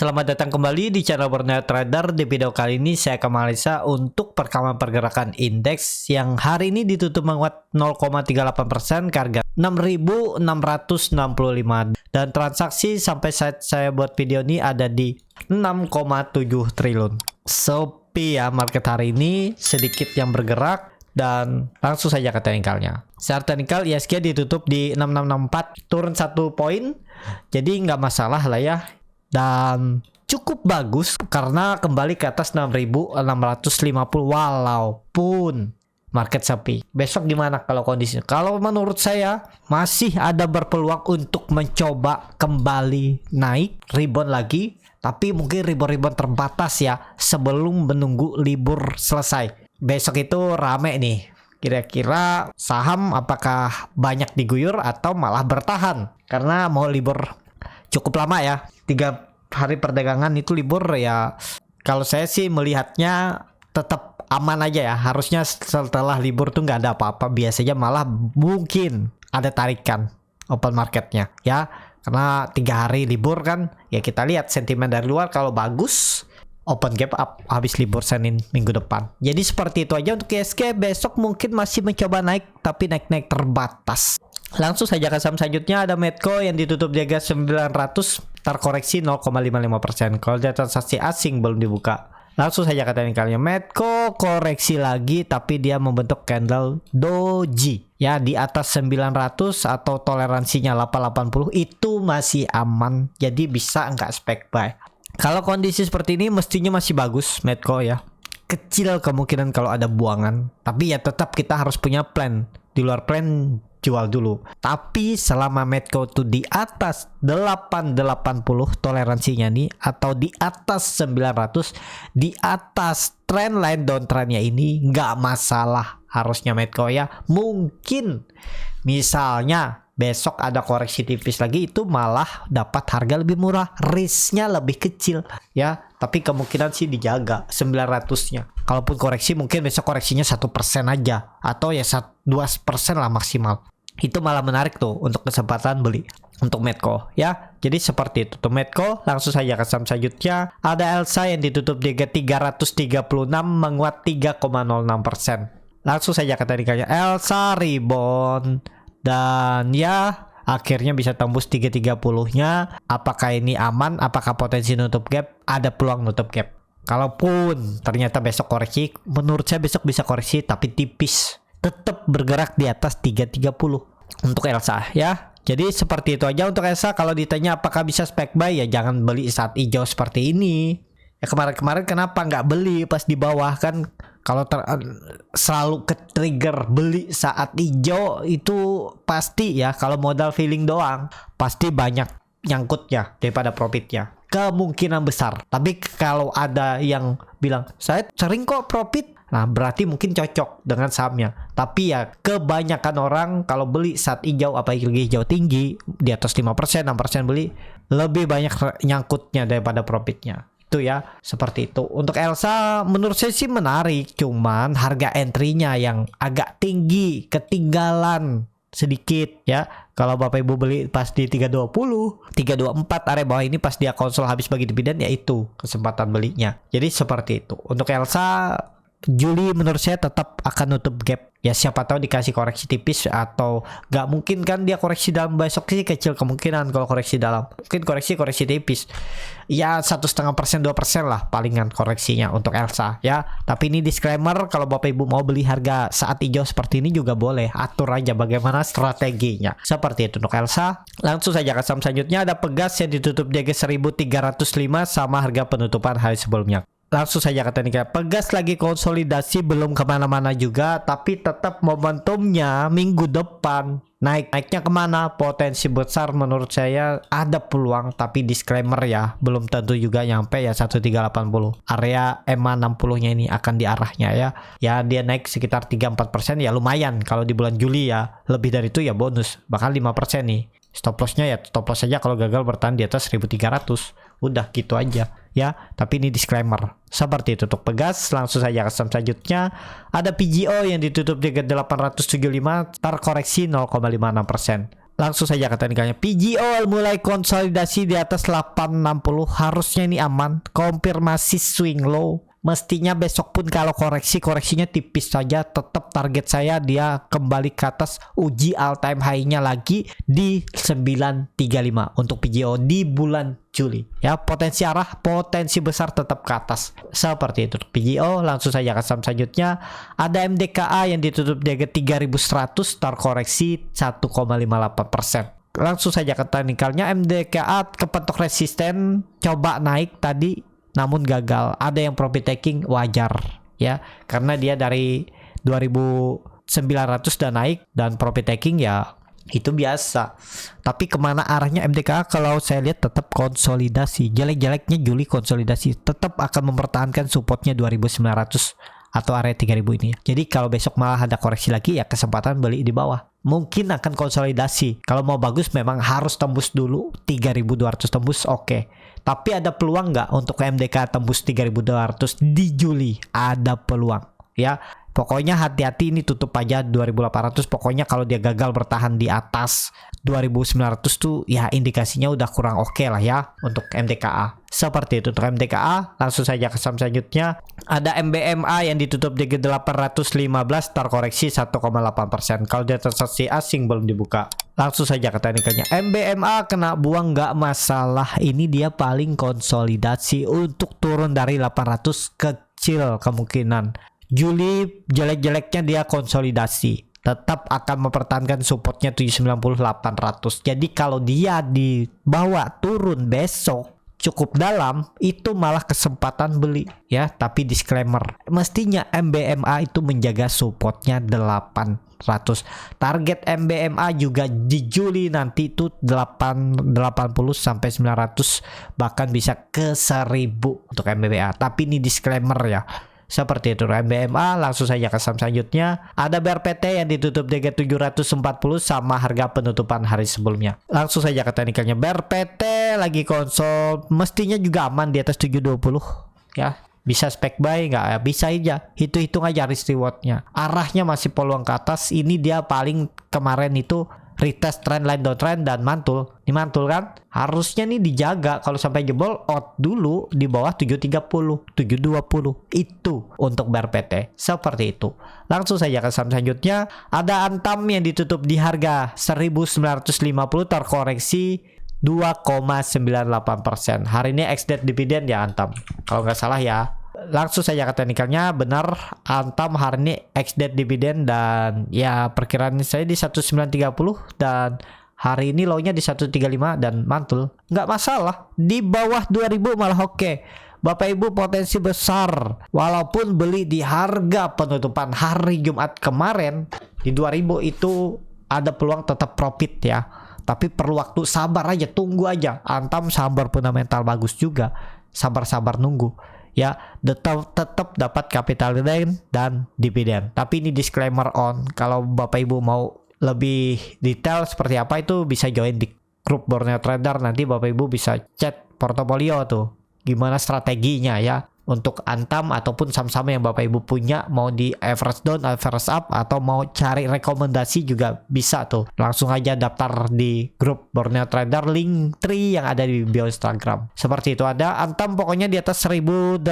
selamat datang kembali di channel Borneo Trader. Di video kali ini saya akan menganalisa untuk perkembangan pergerakan indeks yang hari ini ditutup menguat 0,38% ke harga 6.665 dan transaksi sampai saat saya buat video ini ada di 6,7 triliun. Sepi ya market hari ini, sedikit yang bergerak dan langsung saja ke teknikalnya. Secara teknikal ISG ditutup di 6664, turun 1 poin. Jadi nggak masalah lah ya. Dan cukup bagus karena kembali ke atas 6.650 walaupun market sepi. Besok gimana kalau kondisinya? Kalau menurut saya masih ada berpeluang untuk mencoba kembali naik, rebound lagi. Tapi mungkin rebound terbatas ya sebelum menunggu libur selesai. Besok itu rame nih. Kira-kira saham apakah banyak diguyur atau malah bertahan? Karena mau libur cukup lama ya, 3 hari perdagangan itu libur ya. Kalau saya sih melihatnya tetap aman aja ya. Harusnya setelah libur tuh nggak ada apa-apa. Biasanya malah mungkin ada tarikan open marketnya ya. Karena 3 hari libur kan, ya kita lihat sentimen dari luar kalau bagus, open gap up habis libur Senin minggu depan. Jadi seperti itu aja untuk ISG. Besok mungkin masih mencoba naik, tapi naik-naik terbatas. Langsung saja ke saham selanjutnya ada Medco yang ditutup di harga 900, terkoreksi 0,55%. Kalau dia transaksi asing belum dibuka. Langsung saja ke teknikalnya. Medco koreksi lagi tapi dia membentuk candle doji. Ya di atas 900 atau toleransinya 880 itu masih aman. Jadi bisa nggak spek buy. Kalau kondisi seperti ini mestinya masih bagus Medco ya. Kecil kemungkinan kalau ada buangan. Tapi ya tetap kita harus punya plan. Di luar plan jual dulu. Tapi selama Medco itu di atas 880 toleransinya nih atau di atas 900, di atas trendline downtrendnya ini nggak masalah harusnya Medco ya. Mungkin misalnya besok ada koreksi tipis lagi itu malah dapat harga lebih murah, risknya lebih kecil ya. Tapi kemungkinan sih dijaga 900-nya. Kalaupun koreksi mungkin besok koreksinya 1% aja atau ya 2% lah maksimal. Itu malah menarik tuh untuk kesempatan beli untuk Medco ya. Jadi seperti itu tuh Medco. Langsung saja ke saham selanjutnya ada Elsa yang ditutup di 336 menguat 3,06%. Langsung saja ke teknikalnya. Elsa rebound dan ya akhirnya bisa tembus 330-nya. Apakah ini aman? Apakah potensi nutup gap? Ada peluang nutup gap. Kalaupun ternyata besok koreksi, menurut saya besok bisa koreksi tapi tipis. Tetap bergerak di atas 330 untuk Elsa ya. Jadi seperti itu aja untuk Elsa. Kalau ditanya apakah bisa spek buy ya jangan beli saat hijau seperti ini. Ya kemarin-kemarin kenapa nggak beli pas di bawah kan? Kalau selalu ke trigger beli saat hijau itu pasti ya. Kalau modal feeling doang pasti banyak nyangkutnya daripada profitnya. Kemungkinan besar. Tapi kalau ada yang bilang saya sering kok profit, nah berarti mungkin cocok dengan sahamnya. Tapi ya kebanyakan orang kalau beli saat hijau apalagi hijau tinggi di atas 5%, 6% beli lebih banyak nyangkutnya daripada profitnya. Itu ya seperti itu. Untuk Elsa menurut saya sih menarik, cuman harga entry-nya yang agak tinggi, ketinggalan sedikit ya. Kalau Bapak Ibu beli pas di 320, 324 area bawah ini pas dia konsol habis bagi dividen ya itu kesempatan belinya. Jadi seperti itu. Untuk Elsa Juli menurut saya tetap akan nutup gap ya, siapa tahu dikasih koreksi tipis atau nggak mungkin kan dia koreksi dalam. Besok sih kecil kemungkinan kalau koreksi dalam, mungkin koreksi tipis ya 1,5% 2% lah palingan koreksinya untuk Elsa ya. Tapi ini disclaimer, kalau Bapak Ibu mau beli harga saat hijau seperti ini juga boleh, atur aja bagaimana strateginya. Seperti itu untuk Elsa. Langsung saja ke saham selanjutnya ada Pegas yang ditutup di harga 1.305 sama harga penutupan hari sebelumnya. Langsung saja ke tekniknya. Pegas lagi konsolidasi belum kemana-mana juga, tapi tetap momentumnya minggu depan naiknya kemana? Potensi besar menurut saya ada peluang, tapi disclaimer ya belum tentu juga nyampe ya 1380. Area EMA 60-nya ini akan diarahnya ya. Ya dia naik sekitar 3-4% ya lumayan. Kalau di bulan Juli ya lebih dari itu ya bonus, bahkan 5% nih. Stop lossnya ya stop loss saja kalau gagal bertahan di atas 1300. Udah gitu aja ya. Tapi ini disclaimer. Seperti itu untuk Pegas. Langsung saja ke saham selanjutnya ada PGO yang ditutup di 875, terkoreksi 0,56%. Langsung saja ke teknikalnya. PGO mulai konsolidasi di atas 860, harusnya ini aman. Konfirmasi swing low. Mestinya besok pun kalau koreksinya tipis saja, tetap target saya dia kembali ke atas, uji all time high-nya lagi di 935 untuk PGO di bulan Juli. Ya, potensi besar tetap ke atas. Seperti itu PGO. Langsung saja ke saham selanjutnya. Ada MDKA yang ditutup di harga 3100, terkoreksi 1,58%. Langsung saja ke teknikalnya. MDKA kepentok resisten, coba naik tadi namun gagal. Ada yang profit taking, wajar ya, karena dia dari 2900 dan naik, dan profit taking ya itu biasa. Tapi kemana arahnya MDKA? Kalau saya lihat tetap konsolidasi. Jelek-jeleknya Juli konsolidasi, tetap akan mempertahankan supportnya 2900 atau area 3000 ini. Jadi kalau besok malah ada koreksi lagi, ya kesempatan beli di bawah. Mungkin akan konsolidasi. Kalau mau bagus memang harus tembus dulu 3200 tembus, oke. Tapi ada peluang nggak untuk MDK tembus 3200 di Juli? Ada peluang ya. Pokoknya hati-hati, ini tutup aja 2800. Pokoknya kalau dia gagal bertahan di atas 2900 tuh ya indikasinya udah kurang oke lah ya untuk MDKA. Seperti itu untuk MDKA. Langsung saja ke saham selanjutnya. Ada MBMA yang ditutup di 815, terkoreksi 1,8%. Kalau dia transaksi asing belum dibuka. Langsung saja ke teknikalnya. MBMA kena buang nggak masalah. Ini dia paling konsolidasi untuk turun dari 800, kecil kemungkinan. Juli jelek-jeleknya dia konsolidasi, tetap akan mempertahankan supportnya 790 800. Jadi kalau dia dibawa turun besok cukup dalam, itu malah kesempatan beli ya. Tapi disclaimer, mestinya MBMA itu menjaga supportnya 800. Target MBMA juga di Juli nanti itu 80 sampai 900, bahkan bisa ke 1000 untuk MBMA. Tapi ini disclaimer ya. Seperti itu MBMA. Langsung saja ke saham selanjutnya. Ada BRPT yang ditutup di 740 sama harga penutupan hari sebelumnya. Langsung saja ke teknikalnya. BRPT lagi konsol, mestinya juga aman di atas 720 ya. Bisa spek buy nggak ya? Bisa aja. Hitung aja risk rewardnya. Arahnya masih peluang ke atas. Ini dia paling kemarin itu retest trendline downtrend dan mantul. Ini mantul kan? Harusnya nih dijaga. Kalau sampai jebol, out dulu di bawah 730, 720. Itu untuk BRPT. Seperti itu. Langsung saja ke saham selanjutnya. Ada Antam yang ditutup di harga 1950, terkoreksi 2,98%. Hari ini ex-date dividen ya Antam, kalau nggak salah ya. Langsung saja ke teknikalnya. Benar, Antam hari ini ex-date dividen, dan ya perkiraan saya di 1930, dan hari ini low-nya di 135 dan mantul. Nggak masalah, di bawah 2000 malah oke. Bapak Ibu, potensi besar. Walaupun beli di harga penutupan hari Jumat kemarin di 2000, itu ada peluang tetap profit ya. Tapi perlu waktu, sabar aja, tunggu aja. Antam sabar, fundamental bagus juga. Sabar-sabar nunggu ya, tetap dapat capital gain dan dividen. Tapi ini disclaimer on. Kalau Bapak Ibu mau lebih detail seperti apa, itu bisa join di grup Borneo Trader. Nanti Bapak Ibu bisa chat portofolio tuh, gimana strateginya ya untuk Antam ataupun saham-saham yang Bapak Ibu punya, mau di average down, average up, atau mau cari rekomendasi juga bisa tuh. Langsung aja daftar di grup Borneo Trader, link tree yang ada di bio Instagram. Seperti itu. Ada Antam pokoknya di atas 1880.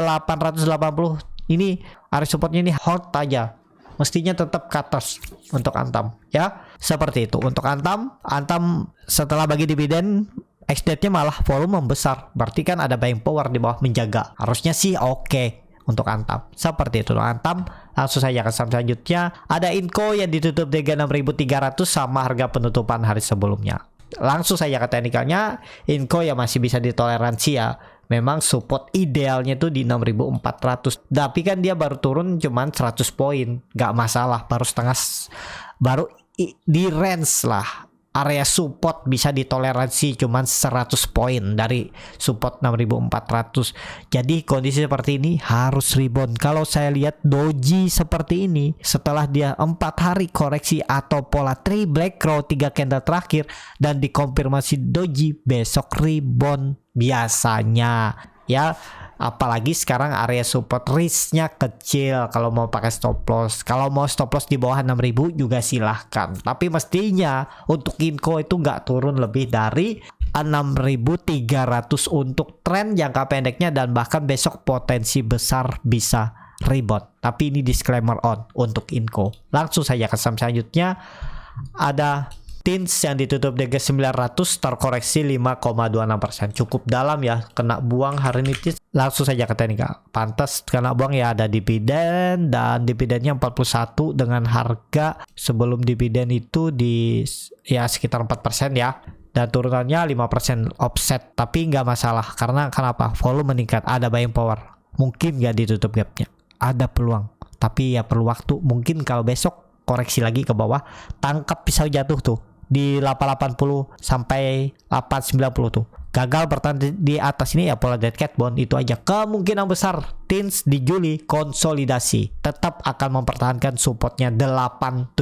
Ini area supportnya ini hot aja. Mestinya tetap ke atas untuk Antam ya. Seperti itu untuk Antam. Antam setelah bagi dividen, ex-date-nya malah volume membesar. Berarti kan ada buying power di bawah menjaga. Harusnya sih oke untuk Antam. Seperti itu Antam. Langsung saja ke saham selanjutnya. Ada Inco yang ditutup di 6.300 sama harga penutupan hari sebelumnya. Langsung saja ke teknikalnya. Inco ya masih bisa ditoleransi ya. Memang support idealnya tuh di 6.400. Tapi kan dia baru turun cuman 100 poin. Gak masalah. Baru di range lah. Area support bisa ditoleransi cuman 100 poin dari support 6400. Jadi kondisi seperti ini harus rebound. Kalau saya lihat doji seperti ini, setelah dia 4 hari koreksi atau pola 3 black crow 3 candle terakhir dan dikonfirmasi doji, besok rebound biasanya ya. Apalagi sekarang area support risknya kecil kalau mau pakai stop loss. Kalau mau stop loss di bawah 6.000 juga silahkan. Tapi mestinya untuk Inco itu nggak turun lebih dari 6.300 untuk tren jangka pendeknya, dan bahkan besok potensi besar bisa rebound. Tapi ini disclaimer on untuk Inco. Langsung saja ke saham selanjutnya. Ada Tins yang ditutup DG 900 terkoreksi 5,26%. Cukup dalam ya, kena buang hari ini Tins. Langsung saja ke teknikal. Pantas kena buang ya, ada dividen, dan dividennya 41 dengan harga sebelum dividen itu di ya sekitar 4% ya. Dan turunannya 5% offset, tapi nggak masalah karena kenapa? Volume meningkat, ada buying power. Mungkin nggak ditutup gapnya, ada peluang, tapi ya perlu waktu. Mungkin kalau besok koreksi lagi ke bawah, tangkap pisau jatuh tuh di 880 sampai 890 tuh. Gagal bertahan di atas ini ya, pola dead cat bond itu aja. Kemungkinan besar Tins di Juli konsolidasi, tetap akan mempertahankan supportnya 870.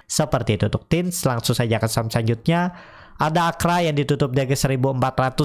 Seperti itu untuk Tins. Langsung saja ke saham selanjutnya. Ada Akra yang ditutup DG 1490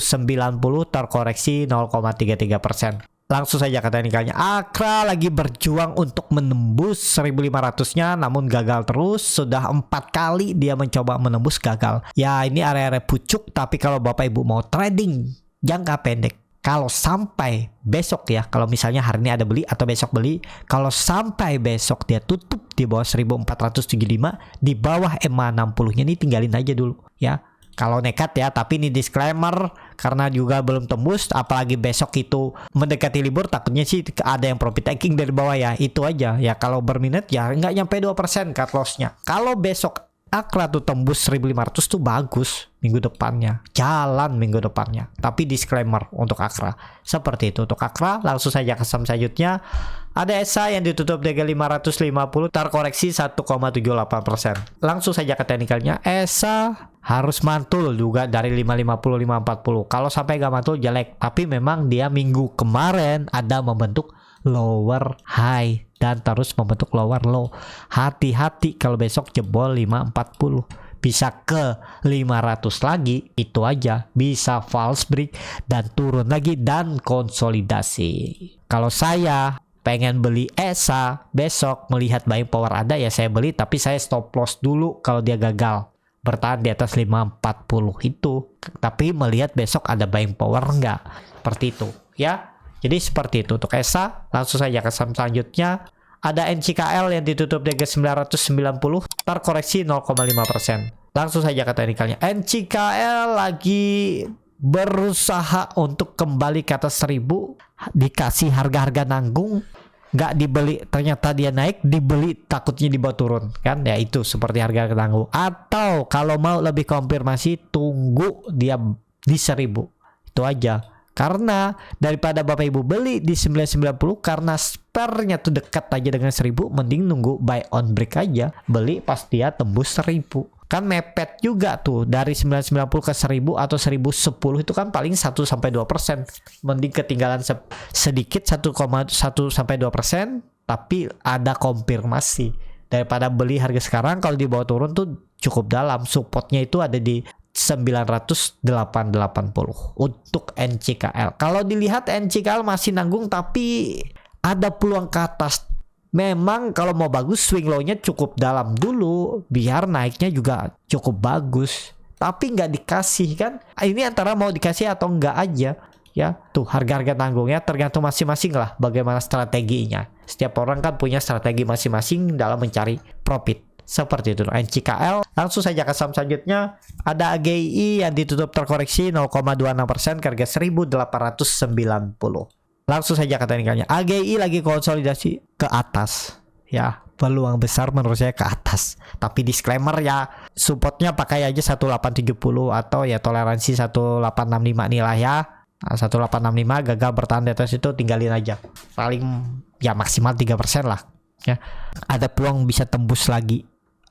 terkoreksi 0,33%. Langsung saja ke teknikalnya. Akra lagi berjuang untuk menembus 1500-nya, namun gagal terus. Sudah 4 kali dia mencoba menembus, gagal. Ya ini area-area pucuk, tapi kalau Bapak Ibu mau trading jangka pendek, kalau sampai besok ya, kalau misalnya hari ini ada beli atau besok beli, kalau sampai besok dia tutup di bawah 1475, di bawah EMA 60-nya ini tinggalin aja dulu ya. Kalau nekat ya, tapi ini disclaimer karena juga belum tembus, apalagi besok itu mendekati libur, takutnya sih ada yang profit taking dari bawah ya. Itu aja ya, kalau berminat ya nggak nyampe 2% cut loss-nya. Kalau besok Akra tuh tembus 1500 tuh bagus, minggu depannya jalan, minggu depannya. Tapi disclaimer untuk Akra seperti itu. Untuk Akra langsung saja ke saham selanjutnya. Ada ESA yang ditutup DG 550 terkoreksi 1,78%. Langsung saja ke teknikalnya. ESA harus mantul juga dari 550 540. Kalau sampai gak mantul jelek. Tapi memang dia minggu kemarin ada membentuk lower high dan terus membentuk lower low. Hati-hati kalau besok jebol 540, bisa ke 500 lagi, itu aja bisa false break dan turun lagi dan konsolidasi. Kalau saya pengen beli ESA besok, melihat buying power ada ya saya beli, tapi saya stop loss dulu kalau dia gagal bertahan di atas 540 itu. Tapi melihat besok ada buying power enggak, seperti itu ya. Jadi seperti itu untuk ESA. Langsung saja ke saham selanjutnya. Ada NCKL yang ditutup DG 990 terkoreksi 0,5%. Langsung saja ke teknikalnya. NCKL lagi berusaha untuk kembali ke atas 1000, dikasih harga-harga nanggung, nggak dibeli, ternyata dia naik, dibeli takutnya dibawa turun kan ya. Itu seperti harga nanggung. Atau kalau mau lebih konfirmasi, tunggu dia di 1000. Itu aja. Karena daripada Bapak Ibu beli di 990 karena spare-nya tuh dekat aja dengan 1000, mending nunggu buy on break aja, beli pas dia tembus 1000. Kan mepet juga tuh dari 990 ke 1000 atau 1010 itu kan paling 1 sampai 2%. Mending ketinggalan sedikit 1,1 sampai 2%, tapi ada konfirmasi daripada beli harga sekarang. Kalau dibawa turun tuh cukup dalam, supportnya itu ada di 980 untuk NCKL. Kalau dilihat NCKL masih nanggung, tapi ada peluang ke atas. Memang kalau mau bagus swing low-nya cukup dalam dulu biar naiknya juga cukup bagus. Tapi nggak dikasih kan. Ini antara mau dikasih atau enggak aja ya. Tuh harga-harga nanggungnya tergantung masing-masing lah bagaimana strateginya. Setiap orang kan punya strategi masing-masing dalam mencari profit. Seperti itu NCKL. Langsung saja ke saham selanjutnya. Ada AGI yang ditutup terkoreksi 0,26% ke harga 1890. Langsung saja ke teknikalnya. AGI lagi konsolidasi ke atas ya, peluang besar menurut saya ke atas. Tapi disclaimer ya, supportnya pakai aja 1870 atau ya toleransi 1865 nih lah ya. 1865 gagal bertahan di atas itu tinggalin aja. Paling ya maksimal 3% lah ya. Ada peluang bisa tembus lagi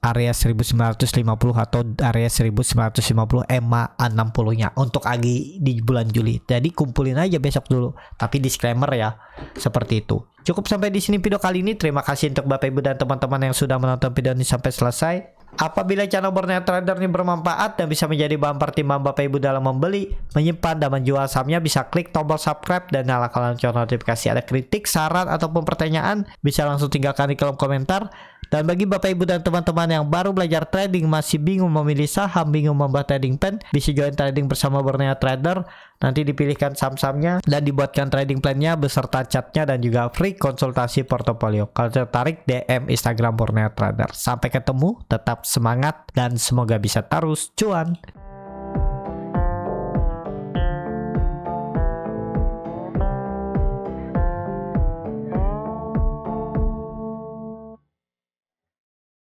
area 1950 atau area 1950 EMA 60-nya untuk AGI di bulan Juli. Jadi kumpulin aja besok dulu. Tapi disclaimer ya, seperti itu. Cukup sampai di sini video kali ini. Terima kasih untuk Bapak Ibu dan teman-teman yang sudah menonton video ini sampai selesai. Apabila channel Borneo Trader ini bermanfaat dan bisa menjadi bahan pertimbangan Bapak Ibu dalam membeli, menyimpan, dan menjual sahamnya, bisa klik tombol subscribe dan nyalakan lonceng notifikasi. Ada kritik, saran, ataupun pertanyaan, bisa langsung tinggalkan di kolom komentar. Dan bagi Bapak Ibu dan teman-teman yang baru belajar trading, masih bingung memilih saham, bingung membuat trading plan, bisa join trading bersama Borneo Trader. Nanti dipilihkan saham-sahamnya dan dibuatkan trading plannya beserta chartnya dan juga free konsultasi portofolio. Kalau tertarik, DM Instagram Borneo Trader. Sampai ketemu, tetap semangat dan semoga bisa terus cuan.